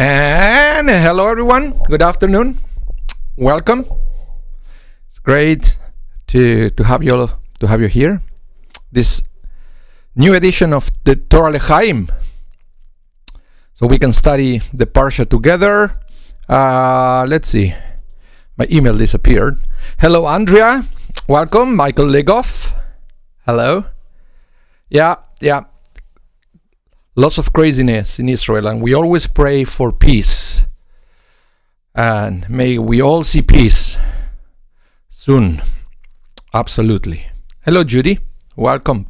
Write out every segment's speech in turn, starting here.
And hello everyone, good afternoon, welcome. It's great to have you here. This new edition of the Torah L'Chaim, so we can study the Parsha together. Let's see, my email disappeared. Hello Andrea, welcome. Michael Legoff, hello. Yeah. Lots of craziness in Israel, and we always pray for peace. And may we all see peace soon. Absolutely. Hello, Judy. Welcome.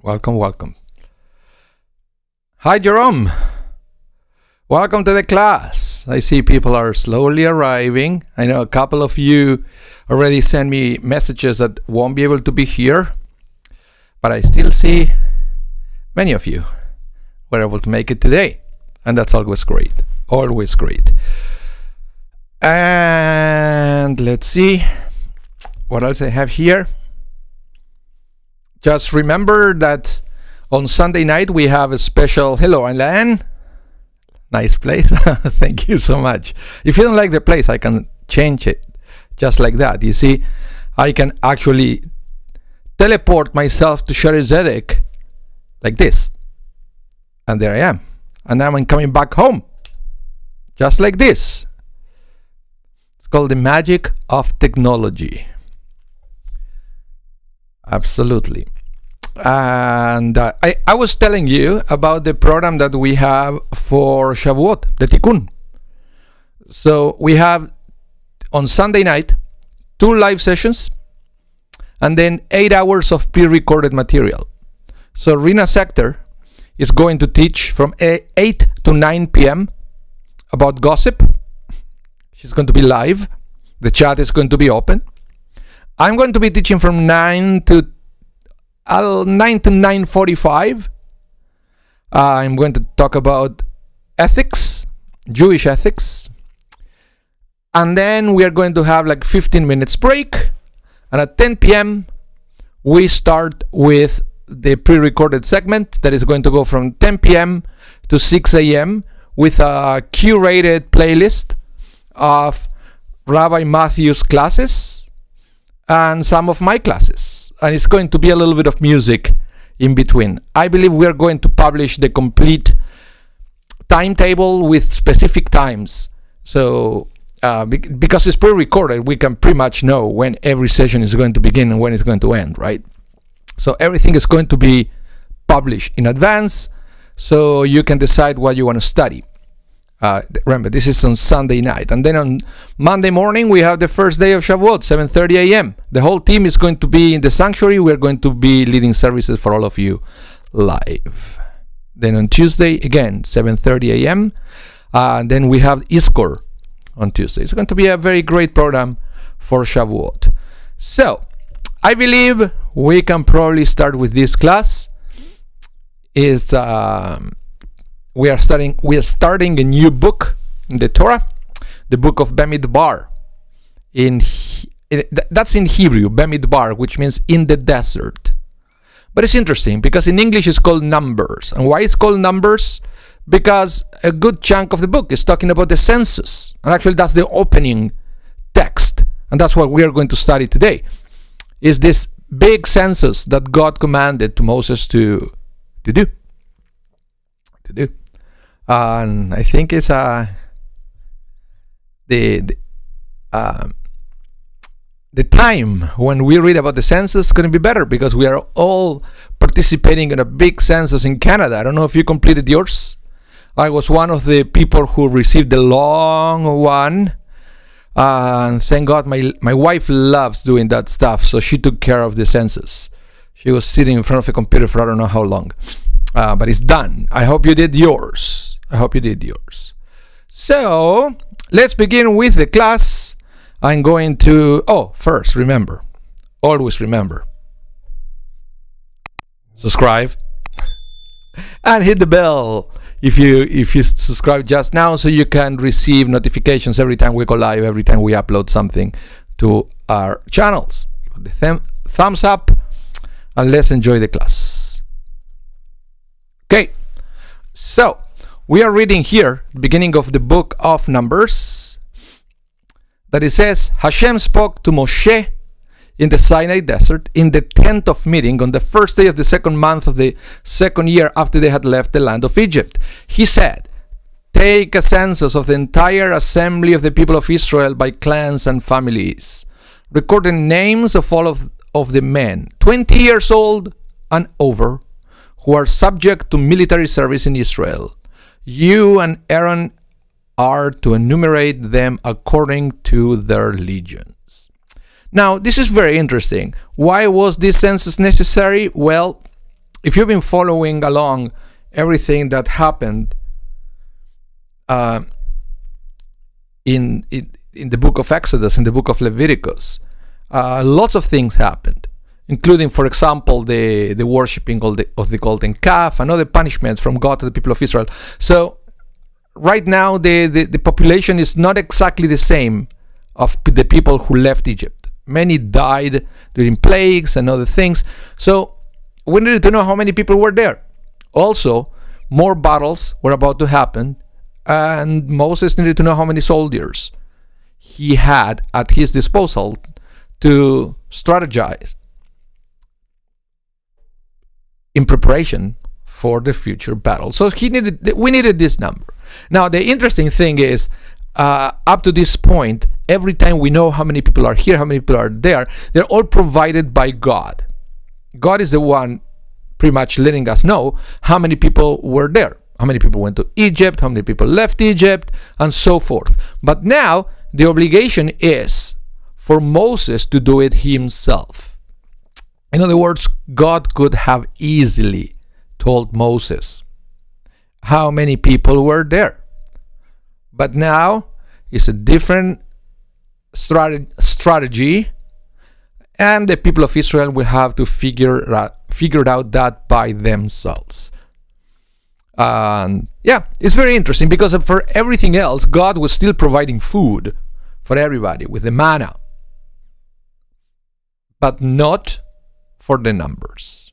Welcome. Hi, Jerome. Welcome to the class. I see people are slowly arriving. I know a couple of you already sent me messages that won't be able to be here, but I still see many of you were able to make it today, and that's always great. And let's see what else I have here. Just remember that on Sunday night we have a special hello Alain. Nice place. Thank you so much. If you don't like the place, I can change it just like that. You see, I can actually teleport myself to Shari Zedek like this, and there I am, and now I'm coming back home just like this. It's called the magic of technology. Absolutely. And I was telling you about the program that we have for Shavuot, the Tikkun. So we have on Sunday night 2 live sessions and then 8 hours of pre-recorded material. So Rina Sector is going to teach from 8 to 9 p.m. about gossip. She's going to be live. The chat is going to be open. I'm going to be teaching from 9 to 9:45. I'm going to talk about ethics, Jewish ethics. And then we are going to have like 15 minutes break. And at 10 p.m. we start with the pre-recorded segment that is going to go from 10 p.m. to 6 a.m. with a curated playlist of Rabbi Matthew's classes and some of my classes. And it's going to be a little bit of music in between. I believe we are going to publish the complete timetable with specific times. So because it's pre-recorded, we can pretty much know when every session is going to begin and when it's going to end, right? So everything is going to be published in advance, so you can decide what you want to study. Remember, this is on Sunday night. And then on Monday morning, we have the first day of Shavuot, 7:30 a.m. The whole team is going to be in the sanctuary. We're going to be leading services for all of you live. Then on Tuesday, again, 7:30 a.m. Then we have Iskor on Tuesday. It's going to be a very great program for Shavuot. So I believe we can probably start with this class. We are starting a new book in the Torah, the book of Bemidbar. That's in Hebrew, Bemidbar, which means in the desert. But it's interesting because in English it's called Numbers. And why it's called Numbers? Because a good chunk of the book is talking about the census. And actually that's the opening text. And that's what we are going to study today. Is this big census that God commanded to Moses to do. And I think it's the time when we read about the census is going to be better because we are all participating in a big census in Canada. I don't know if you completed yours. I was one of the people who received the long one. And thank God my wife loves doing that stuff, so she took care of the census. She was sitting in front of a computer for I don't know how long, but it's done. I hope you did yours. So let's begin with the class. I'm going to first always remember, subscribe and hit the bell if you subscribe just now, so you can receive notifications every time we go live, every time we upload something to our channels. Give the thumbs up and let's enjoy the class. Okay, so We are reading here, beginning of the book of Numbers, that it says, Hashem spoke to Moshe in the Sinai desert in the tent of meeting on the first day of the second month of the second year after they had left the land of Egypt. He said, take a census of the entire assembly of the people of Israel by clans and families, recording names of all of the men 20 years old and over who are subject to military service in Israel. You and Aaron are to enumerate them according to their legions. Now, this is very interesting. Why was this census necessary? Well, if you've been following along everything that happened in the book of Exodus, in the book of Leviticus, lots of things happened, including, for example, the worshipping of the golden calf and other punishments from God to the people of Israel. So right now, the population is not exactly the same of the people who left Egypt. Many died during plagues and other things. So we needed to know how many people were there. Also, more battles were about to happen, and Moses needed to know how many soldiers he had at his disposal to strategize in preparation for the future battle. So we needed this number. Now, the interesting thing is, up to this point, every time we know how many people are here, how many people are there, they're all provided by God. God is the one pretty much letting us know how many people were there, how many people went to Egypt, how many people left Egypt, and so forth. But now, the obligation is for Moses to do it himself. In other words, God could have easily told Moses how many people were there. But now it's a different strategy, and the people of Israel will have to figure out that by themselves. Yeah, it's very interesting because for everything else, God was still providing food for everybody with the manna, but not for the numbers.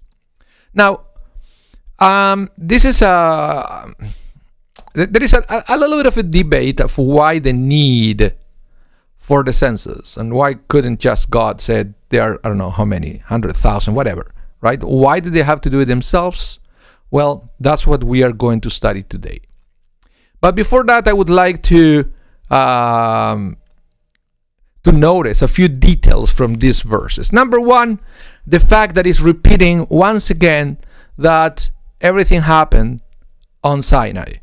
Now, this is there is a little bit of a debate of why the need for the census and why couldn't just God said there, I don't know how many, 100,000, whatever, right? Why did they have to do it themselves? Well, that's what we are going to study today. But before that, I would like to notice a few details from these verses. Number one, the fact that it's repeating once again that everything happened on Sinai,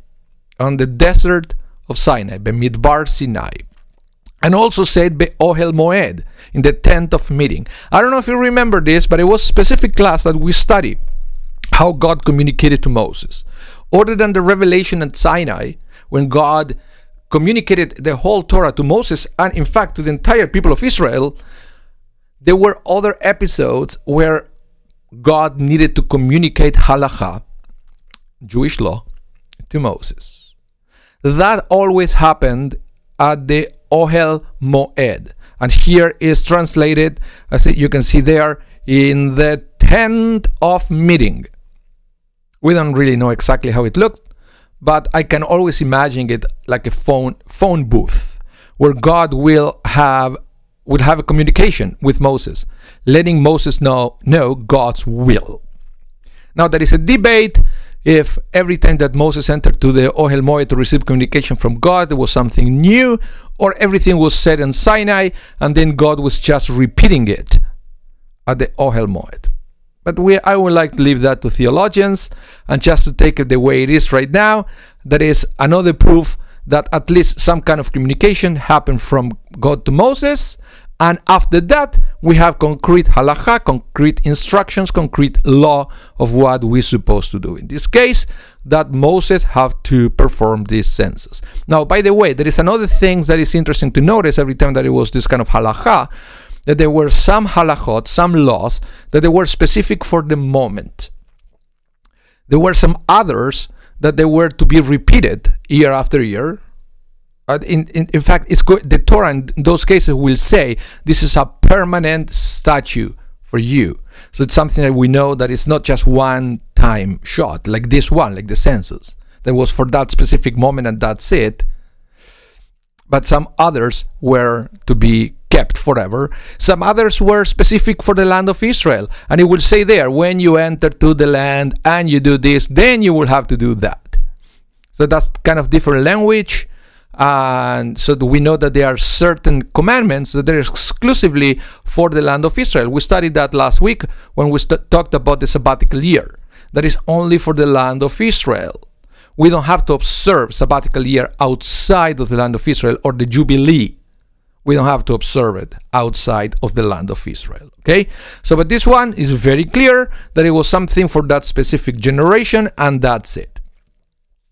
on the desert of Sinai, Bemidbar Sinai. And also said Be'ohel Moed, in the tent of meeting. I don't know if you remember this, but it was a specific class that we studied how God communicated to Moses. Other than the revelation at Sinai, when God communicated the whole Torah to Moses, and in fact to the entire people of Israel, there were other episodes where God needed to communicate halakha, Jewish law, to Moses. That always happened at the Ohel Moed. And here is translated, as you can see there, in the tent of meeting. We don't really know exactly how it looked, but I can always imagine it like a phone booth where God will have a communication with Moses, letting Moses know God's will. Now, there is a debate if every time that Moses entered to the Ohel Moed to receive communication from God, there was something new, or everything was said in Sinai, and then God was just repeating it at the Ohel Moed. But I would like to leave that to theologians, and just to take it the way it is right now, that is another proof that at least some kind of communication happened from God to Moses, and after that we have concrete halakha, concrete instructions, concrete law of what we're supposed to do. In this case, that Moses have to perform this census. Now, by the way, there is another thing that is interesting to notice every time that it was this kind of halakha, that there were some halachot, some laws, that they were specific for the moment. There were some others that they were to be repeated year after year. In fact, the Torah in those cases will say this is a permanent statute for you. So it's something that we know that it's not just one time shot, like this one, like the census. that was for that specific moment and that's it. But some others were to be kept forever. Some others were specific for the land of Israel. And it will say there, when you enter to the land and you do this, then you will have to do that. So that's kind of different language. And so we know that there are certain commandments that are exclusively for the land of Israel. We studied that last week when we talked about the sabbatical year. That is only for the land of Israel. We don't have to observe sabbatical year outside of the land of Israel, or the Jubilee. We don't have to observe it outside of the land of Israel. Okay? So, but this one is very clear that it was something for that specific generation, and that's it.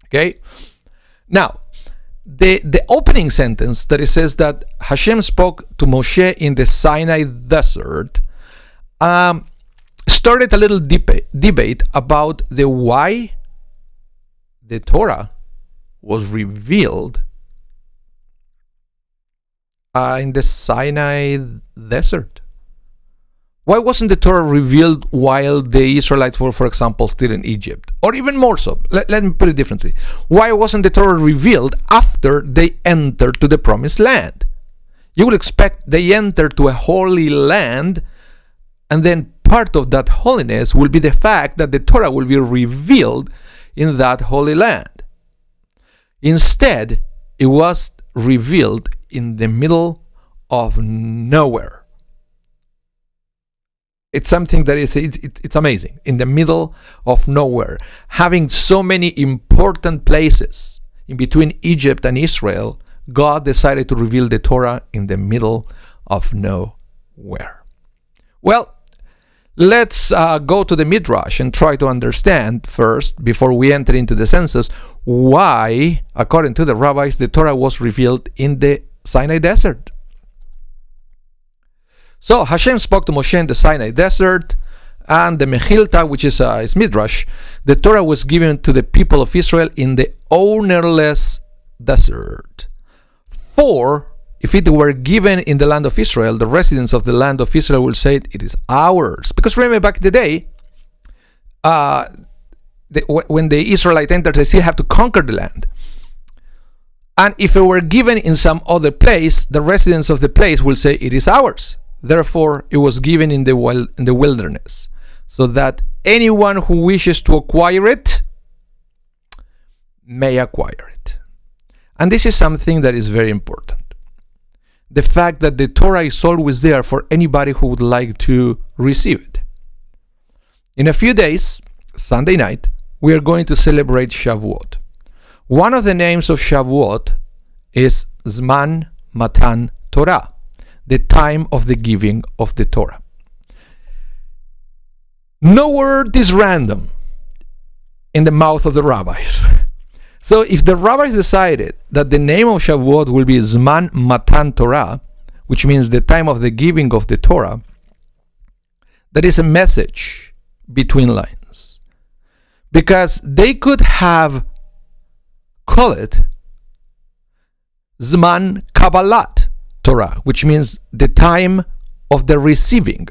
Okay? Now, the opening sentence that it says that Hashem spoke to Moshe in the Sinai desert started a little debate about the why the Torah was revealed in the Sinai desert. Why wasn't the Torah revealed while the Israelites were, for example, still in Egypt? Or even more so, let me put it differently. Why wasn't the Torah revealed after they entered to the promised land? You would expect they entered to a holy land, and then part of that holiness will be the fact that the Torah will be revealed in that holy land. Instead, it was revealed in the middle of nowhere. It's something that is, it's amazing. In the middle of nowhere, having so many important places in between Egypt and Israel, God decided to reveal the Torah in the middle of nowhere. Well, let's go to the Midrash and try to understand first, before we enter into the census, why, according to the rabbis, the Torah was revealed in the Sinai desert. So Hashem spoke to Moshe in the Sinai desert, and the Mechilta, which is Midrash, the Torah was given to the people of Israel in the ownerless desert. For if it were given in the land of Israel, the residents of the land of Israel will say it is ours. Because remember, back in the day, when the Israelites entered, they still have to conquer the land. And if it were given in some other place, the residents of the place will say it is ours. Therefore, it was given in the wilderness, so that anyone who wishes to acquire it may acquire it. And this is something that is very important. The fact that the Torah is always there for anybody who would like to receive it. In a few days, Sunday night, we are going to celebrate Shavuot. One of the names of Shavuot is Zman Matan Torah, the time of the giving of the Torah. No word is random in the mouth of the rabbis. So if the rabbis decided that the name of Shavuot will be Zman Matan Torah, which means the time of the giving of the Torah, that is a message between lines. Because they could have called it Zman Kabbalat Torah, which means the time of the receiving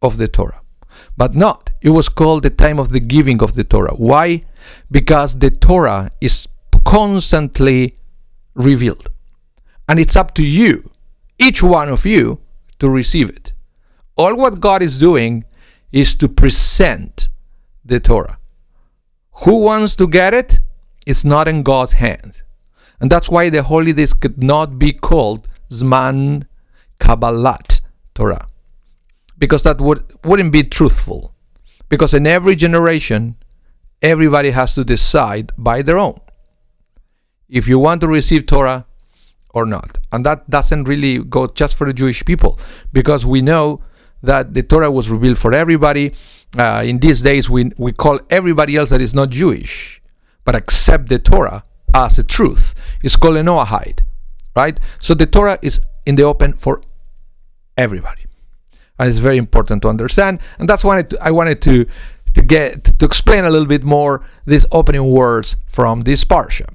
of the Torah. But not. It was called the time of the giving of the Torah. Why? Because the Torah is constantly revealed. And it's up to you, each one of you, to receive it. All what God is doing is to present the Torah. Who wants to get it? It's not in God's hand. And that's why the holidays could not be called Zman Kabbalat Torah, because that wouldn't be truthful. Because in every generation, everybody has to decide by their own if you want to receive Torah or not. And that doesn't really go just for the Jewish people, because we know that the Torah was revealed for everybody. In these days, we call everybody else that is not Jewish but accept the Torah as a truth. It's called a Noahide. Right? So the Torah is in the open for everybody. And it's very important to understand. And that's why I wanted to explain a little bit more these opening words from this parsha.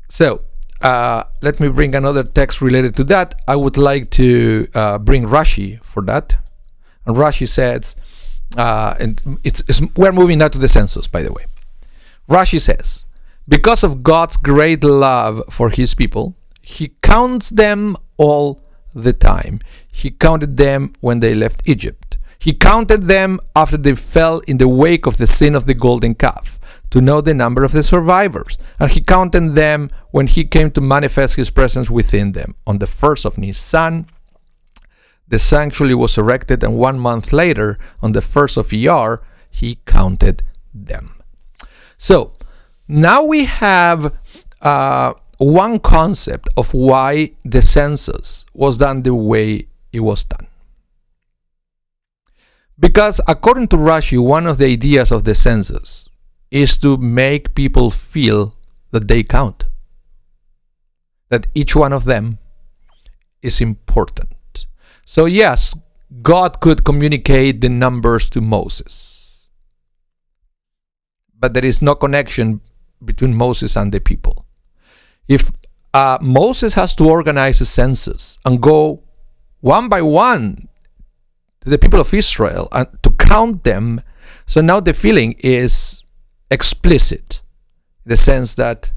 So let me bring another text related to that. I would like to bring Rashi for that. And Rashi says, and we're moving now to the census, by the way. Rashi says, because of God's great love for his people, he counts them all the time. He counted them when they left Egypt. He counted them after they fell in the wake of the sin of the golden calf, to know the number of the survivors. And he counted them when he came to manifest his presence within them. On the 1st of Nisan, the sanctuary was erected, and 1 month later, on the 1st of Iyar, he counted them. So, now we have one concept of why the census was done the way it was done. Because according to Rashi, one of the ideas of the census is to make people feel that they count, that each one of them is important. So yes, God could communicate the numbers to Moses, but there is no connection between Moses and the people. If Moses has to organize a census and go one by one to the people of Israel and to count them, so now the feeling is explicit, in the sense that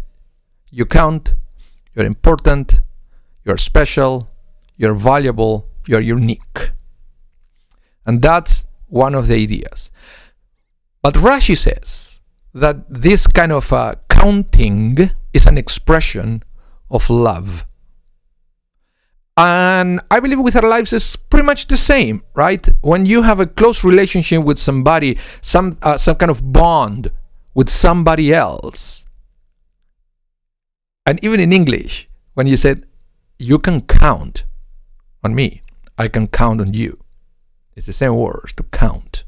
you count, you're important, you're special, you're valuable, you're unique. And that's one of the ideas. But Rashi says that this kind of counting is an expression of love. And I believe with our lives it's pretty much the same, right? When you have a close relationship with somebody, some kind of bond with somebody else, and even in English, when you said, you can count on me, I can count on you. It's the same words, to count.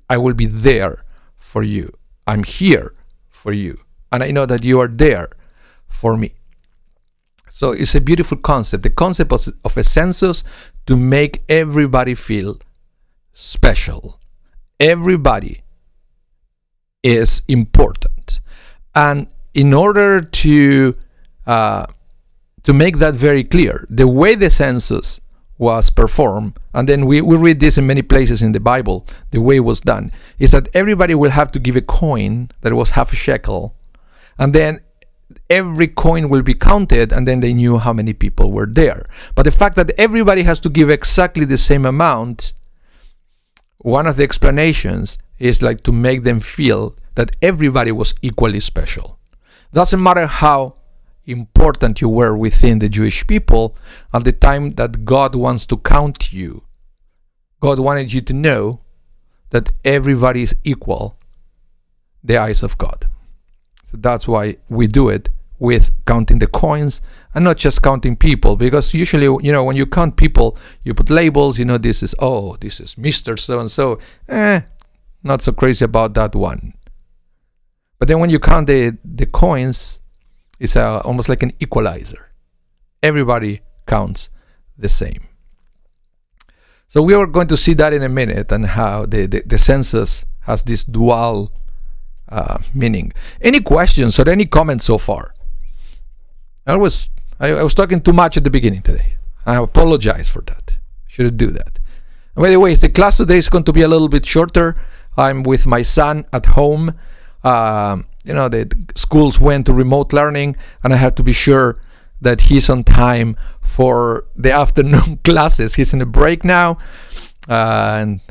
I will be there for you. I'm here for you. And I know that you are there for me. So it's a beautiful concept. The concept of a census to make everybody feel special. Everybody is important. And in order to make that very clear, the way the census was performed, and then we read this in many places in the Bible, the way it was done, is that everybody will have to give a coin that was half a shekel, and then every coin will be counted, and then they knew how many people were there. But the fact that everybody has to give exactly the same amount, one of the explanations is like to make them feel that everybody was equally special. Doesn't matter how important you were within the Jewish people, at the time that God wants to count you, God wanted you to know that everybody is equal in the eyes of God. So that's why we do it with counting the coins and not just counting people, because usually, when you count people, you put labels, this is Mr. So-and-so, not so crazy about that one. But then when you count the coins, it's almost like an equalizer. Everybody counts the same. So we are going to see that in a minute, and how the census has this dual meaning. Any questions or any comments so far? I was talking too much at the beginning today. I apologize for that. Shouldn't do that. And by the way, the class today is going to be a little bit shorter. I'm with my son at home. The schools went to remote learning, and I have to be sure that he's on time for the afternoon classes. He's in a break now, and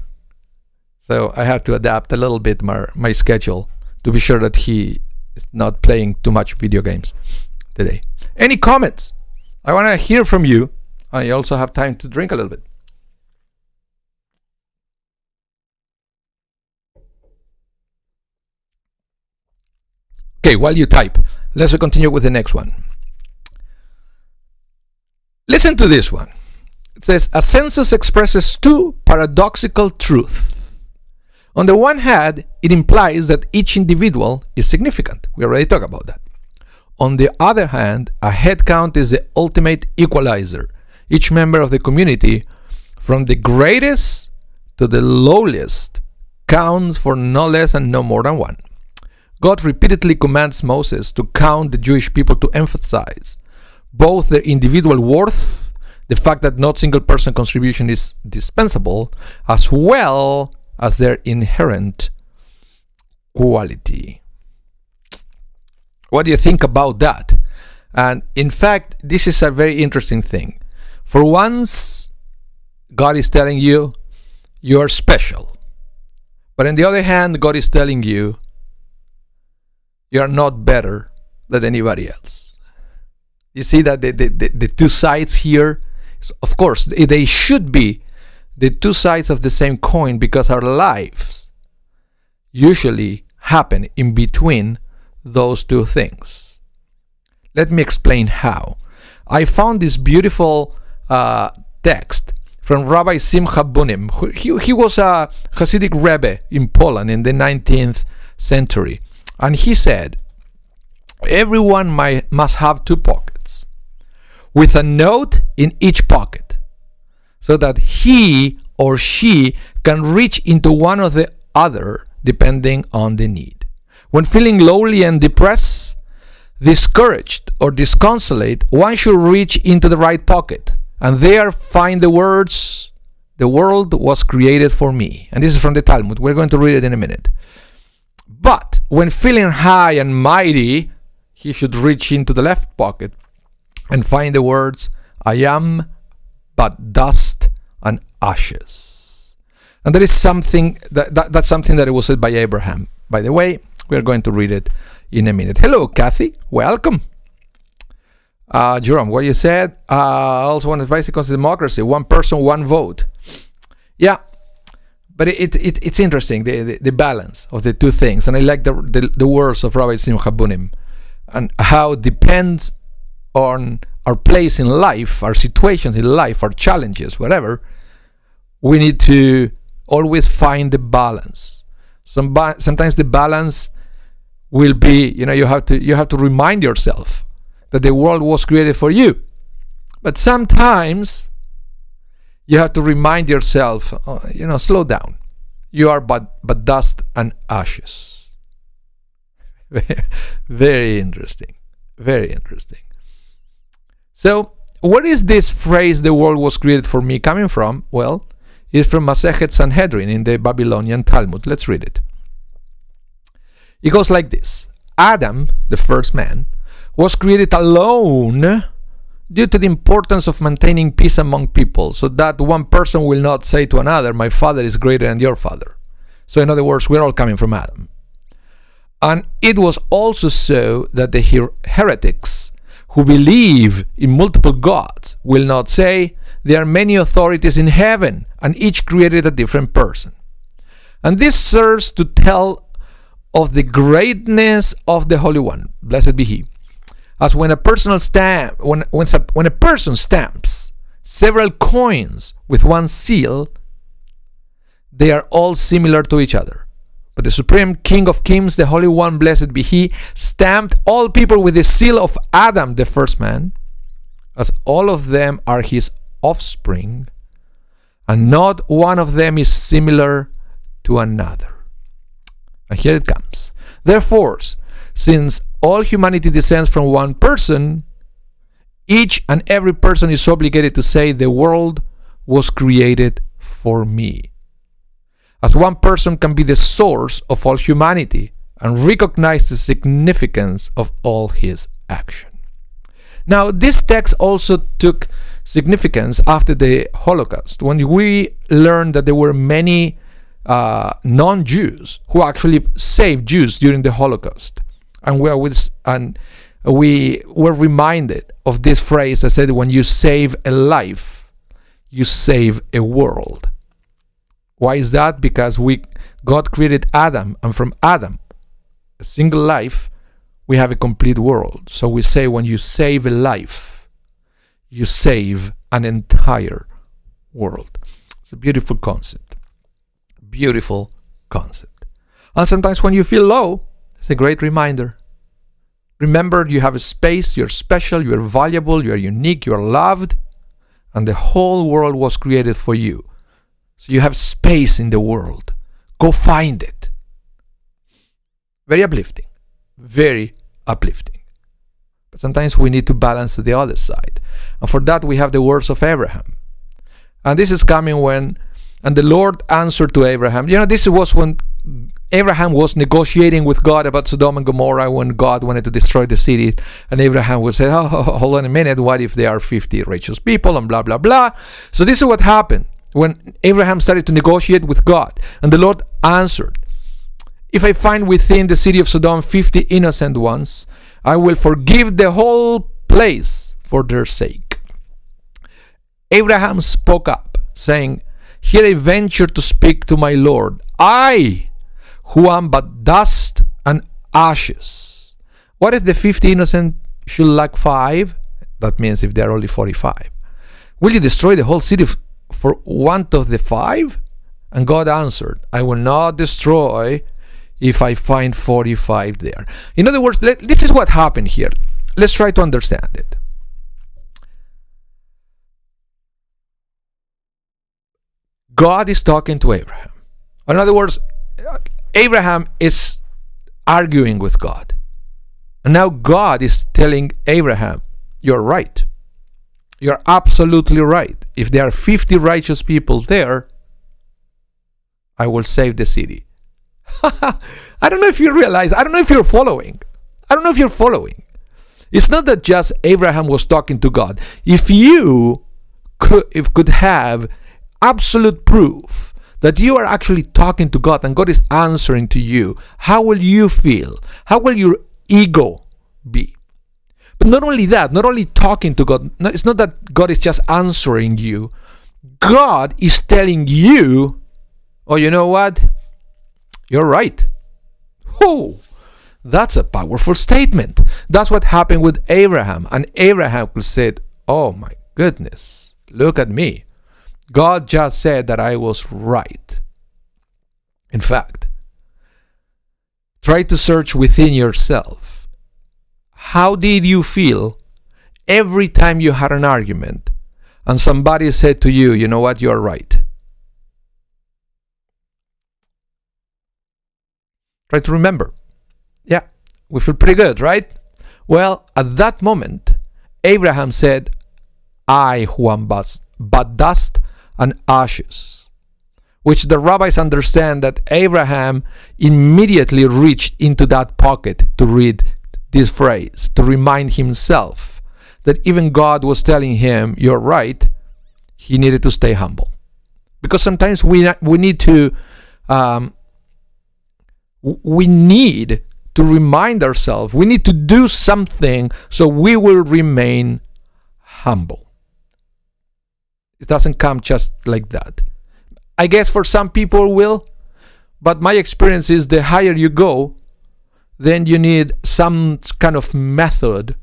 so I have to adapt a little bit my schedule to be sure that he is not playing too much video games today. Any comments? I want to hear from you. I also have time to drink a little bit. Okay, while you type, let's continue with the next one. Listen to this one. It says, a census expresses two paradoxical truths. On the one hand, it implies that each individual is significant. We already talked about that. On the other hand, a head count is the ultimate equalizer. Each member of the community, from the greatest to the lowliest, counts for no less and no more than one. God repeatedly commands Moses to count the Jewish people to emphasize both their individual worth, the fact that no single person contribution is dispensable, as well as their inherent quality. What do you think about that? And in fact, this is a very interesting thing. For once, God is telling you, you are special. But on the other hand, God is telling you, you are not better than anybody else. You see that the two sides here, of course, they should be the two sides of the same coin, because our lives usually happen in between those two things. Let me explain how. I found this beautiful text from Rabbi Simcha Bunim. He was a Hasidic Rebbe in Poland in the 19th century. And he said, everyone must have two pockets, with a note in each pocket, so that he or she can reach into one or the other depending on the need. When feeling lonely and depressed, discouraged or disconsolate, one should reach into the right pocket and there find the words, "The world was created for me." And this is from the Talmud. We're going to read it in a minute. But when feeling high and mighty, he should reach into the left pocket and find the words, "I am but dust and ashes." And that is something that's something that was said by Abraham. By the way, we are going to read it in a minute. Hello, Kathy. Welcome. Jerome, what you said? Also one advice on democracy: one person, one vote. Yeah, but it's interesting, the balance of the two things. And I like the words of Rabbi Simcha Bunim, and how it depends on our place in life, our situations in life, our challenges, whatever. We need to always find the balance. Sometimes the balance will be, you have to remind yourself that the world was created for you. But sometimes you have to remind yourself, slow down. You are but dust and ashes. Very interesting. Very interesting. So, where is this phrase, "the world was created for me," coming from? Well, it's from Masechet Sanhedrin in the Babylonian Talmud. Let's read it. It goes like this. Adam, the first man, was created alone due to the importance of maintaining peace among people, so that one person will not say to another, "My father is greater than your father." So in other words, we're all coming from Adam. And it was also so that the heretics who believe in multiple gods will not say, "There are many authorities in heaven, and each created a different person." And this serves to tell of the greatness of the Holy One, blessed be He. As when a person stamps several coins with one seal, they are all similar to each other. But the Supreme King of Kings, the Holy One, blessed be He, stamped all people with the seal of Adam, the first man, as all of them are His offspring, and not one of them is similar to another. And here it comes. Therefore, since all humanity descends from one person, each and every person is obligated to say, "The world was created for me." As one person can be the source of all humanity and recognize the significance of all his action. Now, this text also took significance after the Holocaust, when we learned that there were many non-Jews who actually saved Jews during the Holocaust. And we were reminded of this phrase that said, when you save a life, you save a world. Why is that? Because God created Adam, and from Adam, a single life, we have a complete world. So we say, when you save a life, you save an entire world. It's a beautiful concept. Beautiful concept. And sometimes when you feel low, it's a great reminder. Remember, you have a space, you're special, you're valuable, you're unique, you're loved, and the whole world was created for you. So you have space in the world. Go find it. Very uplifting. Very uplifting. But sometimes we need to balance the other side. And for that we have the words of Abraham. And this is coming when, and the Lord answered to Abraham. This was when Abraham was negotiating with God about Sodom and Gomorrah when God wanted to destroy the city. And Abraham would say, oh, hold on a minute, what if there are 50 righteous people and blah, blah, blah. So this is what happened when Abraham started to negotiate with God. And the Lord answered, if I find within the city of Sodom 50 innocent ones, I will forgive the whole place for their sake. Abraham spoke up, saying, here I venture to speak to my Lord, I, who am but dust and ashes. What if the 50 innocent should lack 5? That means if there are only 45. Will you destroy the whole city for want of the 5? And God answered, I will not destroy if I find 45 there. In other words, this is what happened here. Let's try to understand it. God is talking to Abraham. In other words, Abraham is arguing with God. And now God is telling Abraham, you're right. You're absolutely right. If there are 50 righteous people there, I will save the city. I don't know if you realize, I don't know if you're following. It's not that just Abraham was talking to God. If you could have absolute proof that you are actually talking to God and God is answering to you, how will you feel? How will your ego be? But not only that, not only talking to God, it's not that God is just answering you. God is telling you, oh, you know what? You're right. Oh, that's a powerful statement. That's what happened with Abraham. And Abraham said, oh my goodness, look at me. God just said that I was right. In fact, try to search within yourself. How did you feel every time you had an argument and somebody said to you, you know what, you're right? Try to remember. Yeah, we feel pretty good, right? Well, at that moment, Abraham said, I who am but dust and ashes, which the rabbis understand that Abraham immediately reached into that pocket to read this phrase, to remind himself that even God was telling him, you're right, he needed to stay humble. Because sometimes we need to remind ourselves, we need to do something so we will remain humble. It doesn't come just like that. I guess for some people will, but my experience is the higher you go, then you need some kind of method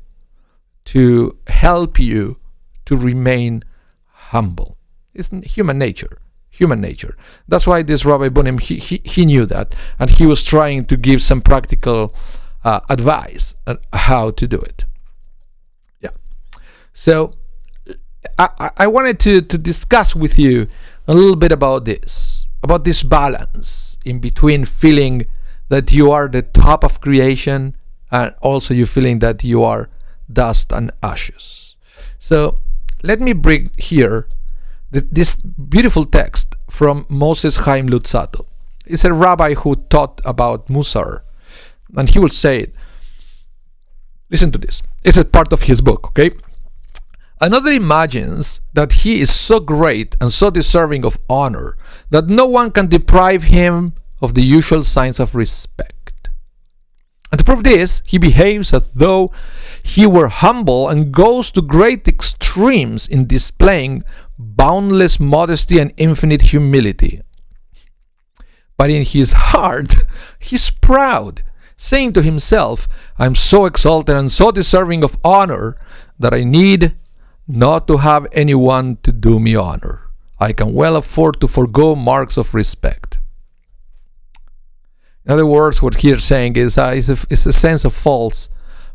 to help you to remain humble. It's human nature. That's why this Rabbi Bonim, he knew that, and he was trying to give some practical advice on how to do it. Yeah. So I wanted to discuss with you a little bit about this balance in between feeling that you are the top of creation and also you feeling that you are dust and ashes. So let me bring here this beautiful text from Moses Chaim Luzzatto. It's a rabbi who taught about Musar, and he will say it. Listen to this. It's a part of his book, okay? Another imagines that he is so great and so deserving of honor that no one can deprive him of the usual signs of respect. And to prove this, he behaves as though he were humble and goes to great extremes in displaying boundless modesty and infinite humility. But in his heart, he's proud, saying to himself, I'm so exalted and so deserving of honor that I need not to have anyone to do me honor. I can well afford to forgo marks of respect. In other words, what he's saying is it's a sense of false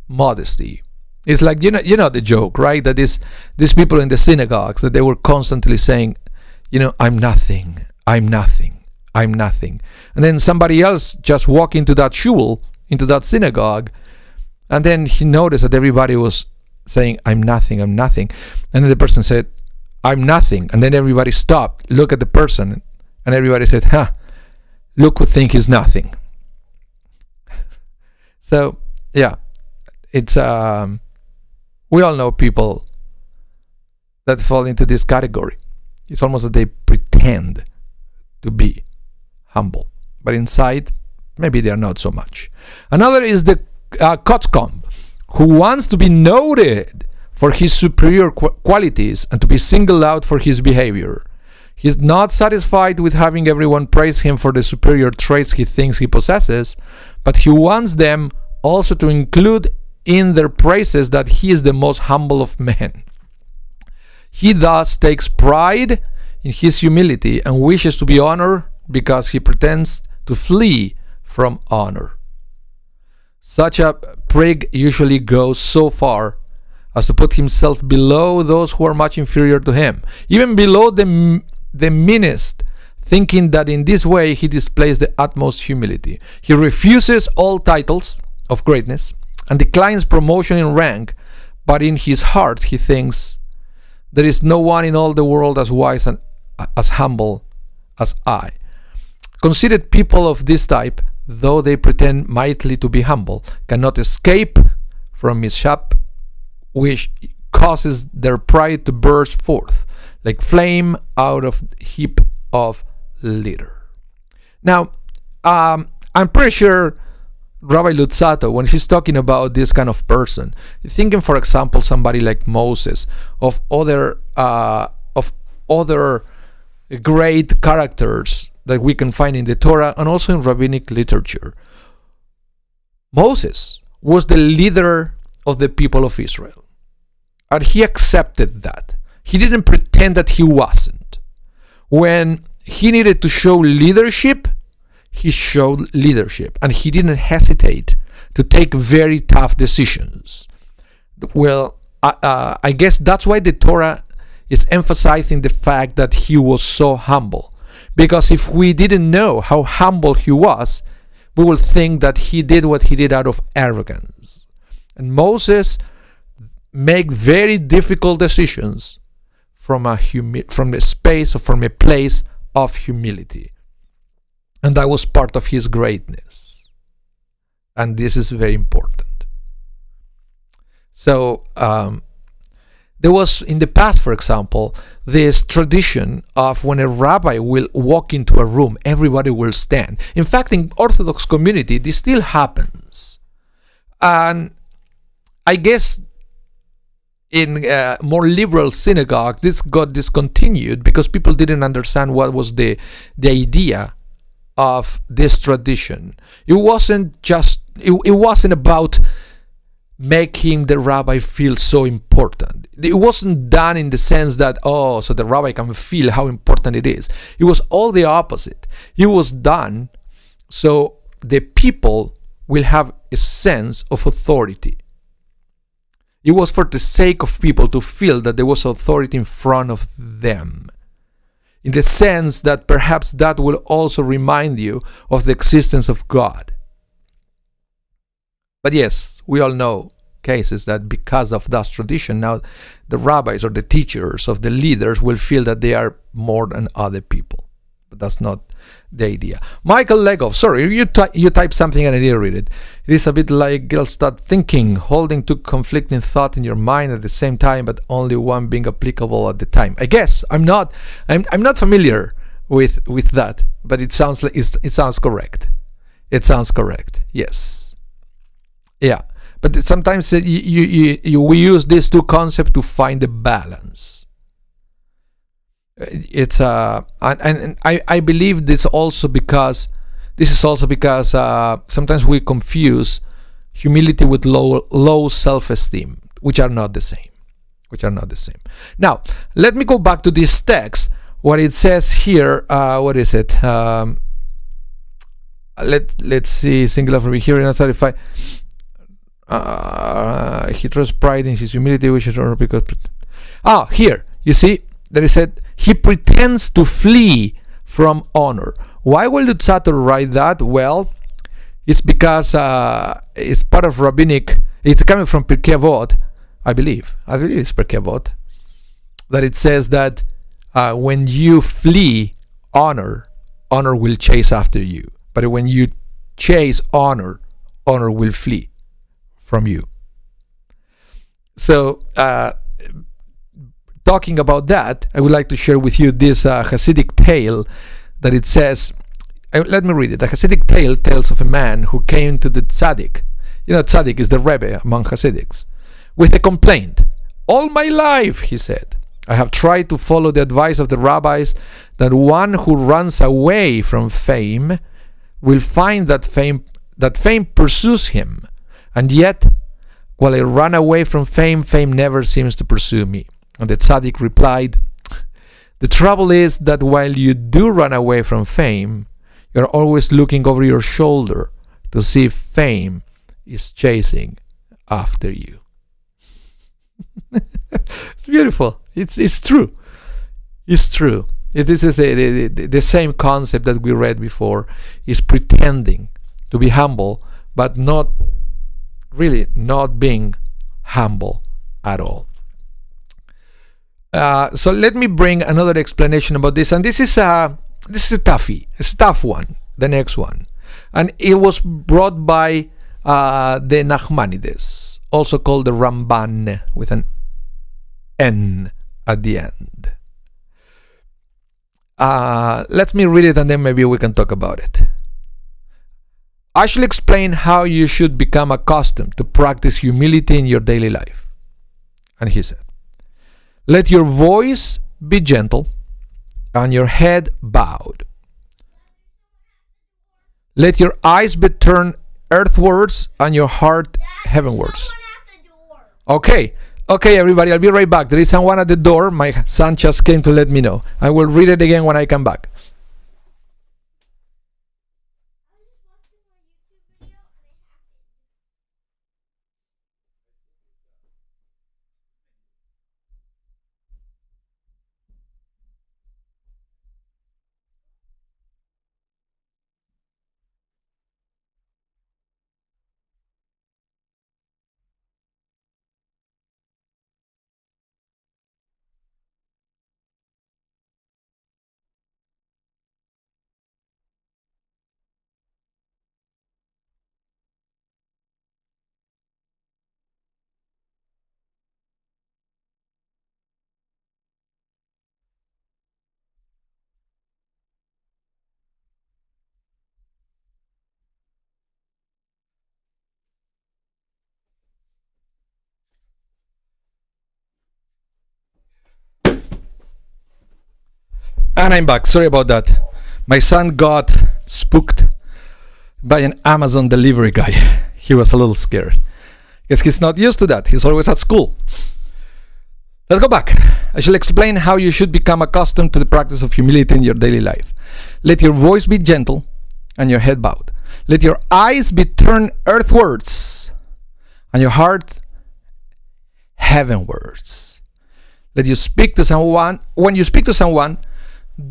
modesty. It's like, you know the joke, right? That is these people in the synagogues, that they were constantly saying, I'm nothing. And then somebody else just walked into that shul, into that synagogue, and then he noticed that everybody was saying, I'm nothing. And then the person said, I'm nothing. And then everybody stopped, look at the person, and everybody said, look who think he's nothing. So yeah, it's we all know people that fall into this category. It's almost that they pretend to be humble, but inside maybe they are not so much. Another is the coxcomb, who wants to be noted for his superior qualities and to be singled out for his behavior. He is not satisfied with having everyone praise him for the superior traits he thinks he possesses, but he wants them also to include in their praises that he is the most humble of men. He thus takes pride in his humility and wishes to be honored because he pretends to flee from honor. Such a prig usually goes so far as to put himself below those who are much inferior to him, even below the meanest, thinking that in this way he displays the utmost humility. He refuses all titles of greatness and declines promotion in rank, but in his heart he thinks, there is no one in all the world as wise and as humble as I. Conceited people of this type, though they pretend mightily to be humble, cannot escape from mishap, which causes their pride to burst forth like flame out of heap of litter. Now, I'm pretty sure Rabbi Luzzatto, when he's talking about this kind of person, thinking, for example, somebody like Moses, of other great characters that we can find in the Torah and also in rabbinic literature. Moses was the leader of the people of Israel, and he accepted that. He didn't pretend that he wasn't. When he needed to show leadership, he showed leadership, and he didn't hesitate to take very tough decisions. Well, I guess that's why the Torah is emphasizing the fact that he was so humble. Because if we didn't know how humble he was, we will think that he did what he did out of arrogance. And Moses made very difficult decisions from a place of humility. And that was part of his greatness. And this is very important. So, there was in the past, for example, this tradition of when a rabbi will walk into a room, everybody will stand. In fact, in Orthodox community, this still happens. And I guess in more liberal synagogue, this got discontinued because people didn't understand what was the idea of this tradition. It wasn't about making the rabbi feel so important. It wasn't done in the sense that, so the rabbi can feel how important it is. It was all the opposite. It was done so the people will have a sense of authority. It was for the sake of people to feel that there was authority in front of them, in the sense that perhaps that will also remind you of the existence of God. But yes, we all know cases that because of that tradition, now the rabbis or the teachers of the leaders will feel that they are more than other people. But that's not the idea. Michael Legov, sorry, you type something and I didn't read it. It is a bit like girls start thinking, holding two conflicting thoughts in your mind at the same time, but only one being applicable at the time. I guess I'm not familiar with that, but it sounds like it sounds correct. It sounds correct. Yes. Yeah. But sometimes we use these two concepts to find the balance. It's and I believe this is also because sometimes we confuse humility with low self-esteem, which are not the same. Now, let me go back to this text. What it says here, what is it? Let's see. Singular from here and certified. He trusts pride in his humility, which is honor because. Here you see that it said he pretends to flee from honor. Why will Luzzatto write that? Well, it's because it's part of rabbinic. It's coming from Pirkei Avot, I believe it's Pirkei Avot, that it says that when you flee honor will chase after you. But when you chase honor honor will flee from you. So, talking about that, I would like to share with you this Hasidic tale that it says, let me read it. The Hasidic tale tells of a man who came to the tzaddik. You know, tzaddik is the Rebbe among Hasidics, with a complaint. All my life, he said, I have tried to follow the advice of the rabbis that one who runs away from fame will find that fame pursues him. And yet, while I run away from fame, fame never seems to pursue me. And the tzaddik replied, the trouble is that while you do run away from fame, you're always looking over your shoulder to see if fame is chasing after you. It's beautiful. It's true. It's true. This is the same concept that we read before, is pretending to be humble, but not being humble at all. So let me bring another explanation about this, and this is a toughie. It's a tough one, the next one, and it was brought by the Nachmanides, also called the Ramban with an N at the end. Let me read it and then maybe we can talk about it. I shall explain how you should become accustomed to practice humility in your daily life. And he said, let your voice be gentle and your head bowed. Let your eyes be turned earthwards and your heart heavenwards. Okay, everybody, I'll be right back. There is someone at the door. My son just came to let me know. I will read it again when I come back. And I'm back. Sorry about that. My son got spooked by an Amazon delivery guy. He was a little scared. Because he's not used to that. He's always at school. Let's go back. I shall explain how you should become accustomed to the practice of humility in your daily life. Let your voice be gentle and your head bowed. Let your eyes be turned earthwards and your heart heavenwards. Let you speak to someone. When you speak to someone,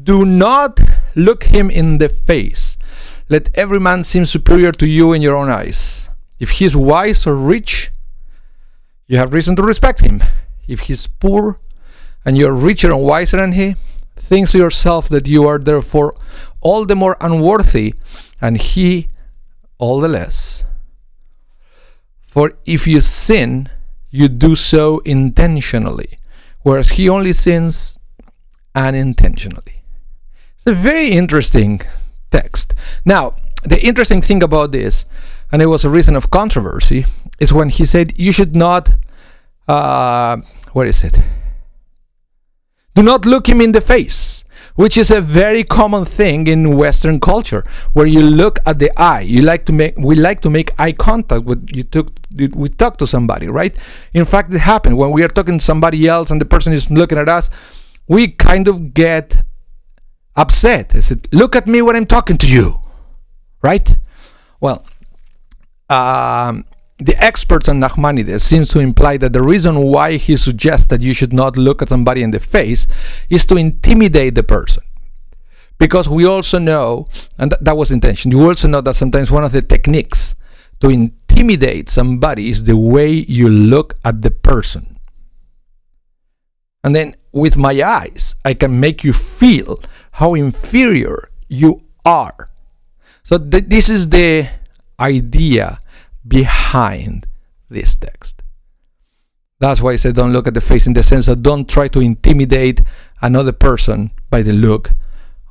do not look him in the face. Let every man seem superior to you in your own eyes. If he is wise or rich, you have reason to respect him. If he is poor and you are richer and wiser than he, think to yourself that you are therefore all the more unworthy and he all the less. For if you sin, you do so intentionally, whereas he only sins unintentionally. It's a very interesting text. Now, the interesting thing about this, and it was a reason of controversy, is when he said you should not, do not look him in the face, which is a very common thing in Western culture, where you look at the eye. We like to make eye contact when we talk to somebody, right? In fact, it happens when we are talking to somebody else and the person is looking at us. We kind of get upset. They said, look at me when I'm talking to you, right? Well, the experts on Nachmanides seems to imply that the reason why he suggests that you should not look at somebody in the face is to intimidate the person. Because we also know, and that was intention, you also know that sometimes one of the techniques to intimidate somebody is the way you look at the person. And then with my eyes, I can make you feel how inferior you are. So this is the idea behind this text. That's why I said don't look at the face, in the sense that don't try to intimidate another person by the look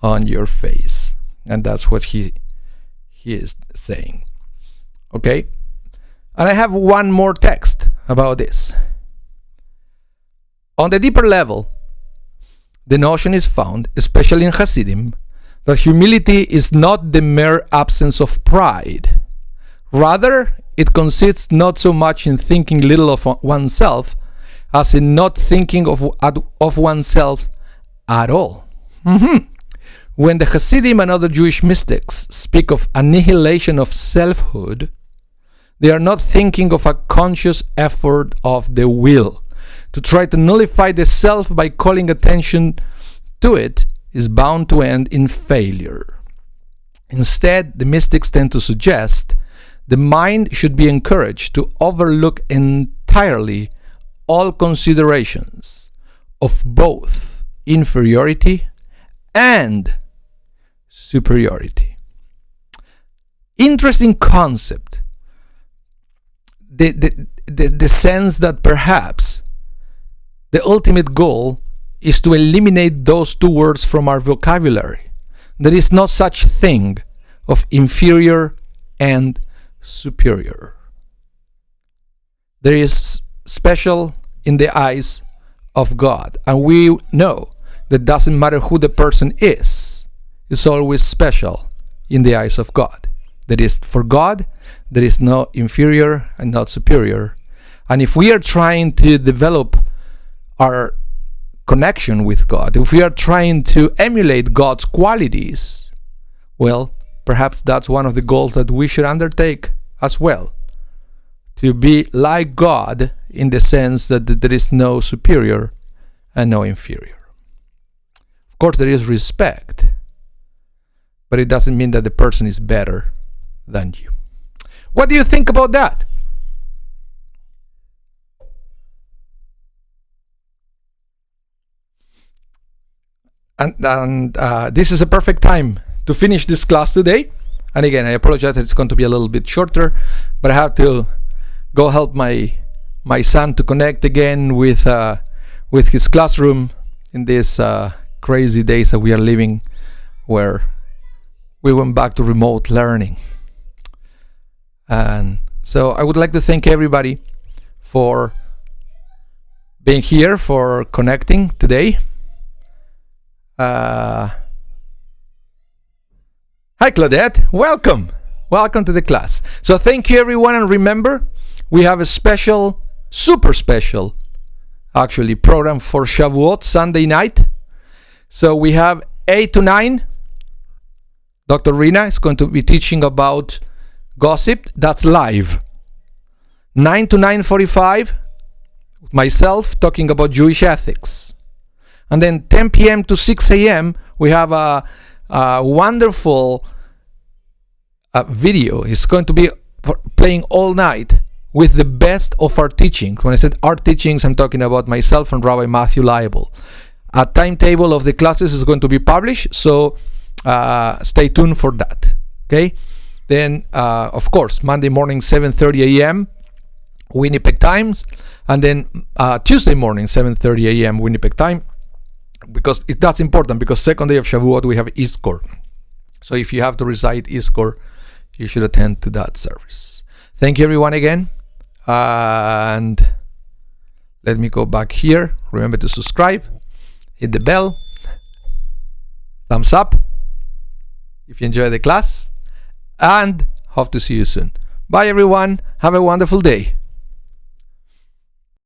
on your face. And that's what he is saying. Okay? And I have one more text about this. On the deeper level, the notion is found, especially in Hasidim, that humility is not the mere absence of pride. Rather, it consists not so much in thinking little of oneself as in not thinking of oneself at all. When the Hasidim and other Jewish mystics speak of annihilation of selfhood, they are not thinking of a conscious effort of the will. To try to nullify the self by calling attention to it is bound to end in failure. Instead, the mystics tend to suggest the mind should be encouraged to overlook entirely all considerations of both inferiority and superiority. Interesting concept. The sense that perhaps the ultimate goal is to eliminate those two words from our vocabulary. There is no such thing of inferior and superior. There is special in the eyes of God, and we know that doesn't matter who the person is, it's always special in the eyes of God. That is, for God, there is no inferior and not superior. And if we are trying to develop our connection with God, if we are trying to emulate God's qualities, well, perhaps that's one of the goals that we should undertake as well. To be like God in the sense that there is no superior and no inferior. Of course, there is respect, but it doesn't mean that the person is better than you. What do you think about that? And this is a perfect time to finish this class today. And again, I apologize, it's going to be a little bit shorter, but I have to go help my son to connect again with his classroom in these crazy days that we are living, where we went back to remote learning. And so I would like to thank everybody for being here, for connecting today. Hi Claudette, welcome to the class. So thank you everyone, and remember, we have a special, super special actually program for Shavuot Sunday night. So we have 8 to 9. Dr. Rina is going to be teaching about gossip. That's live. 9 to 9:45, myself talking about Jewish ethics. And then 10 p.m. to 6 a.m. we have a wonderful video. It's going to be playing all night with the best of our teaching. When I said our teachings, I'm talking about myself and Rabbi Matthew Leibel. A timetable of the classes is going to be published, so stay tuned for that. Okay? Then, of course, Monday morning, 7:30 a.m. Winnipeg times, and then Tuesday morning, 7:30 a.m. Winnipeg time, because that's important, because second day of Shavuot we have Iskor. So if you have to recite Iskor, you should attend to that service. Thank you everyone again, and let me go back here. Remember to subscribe, hit the bell, thumbs up if you enjoy the class, and hope to see you soon. Bye everyone, have a wonderful day.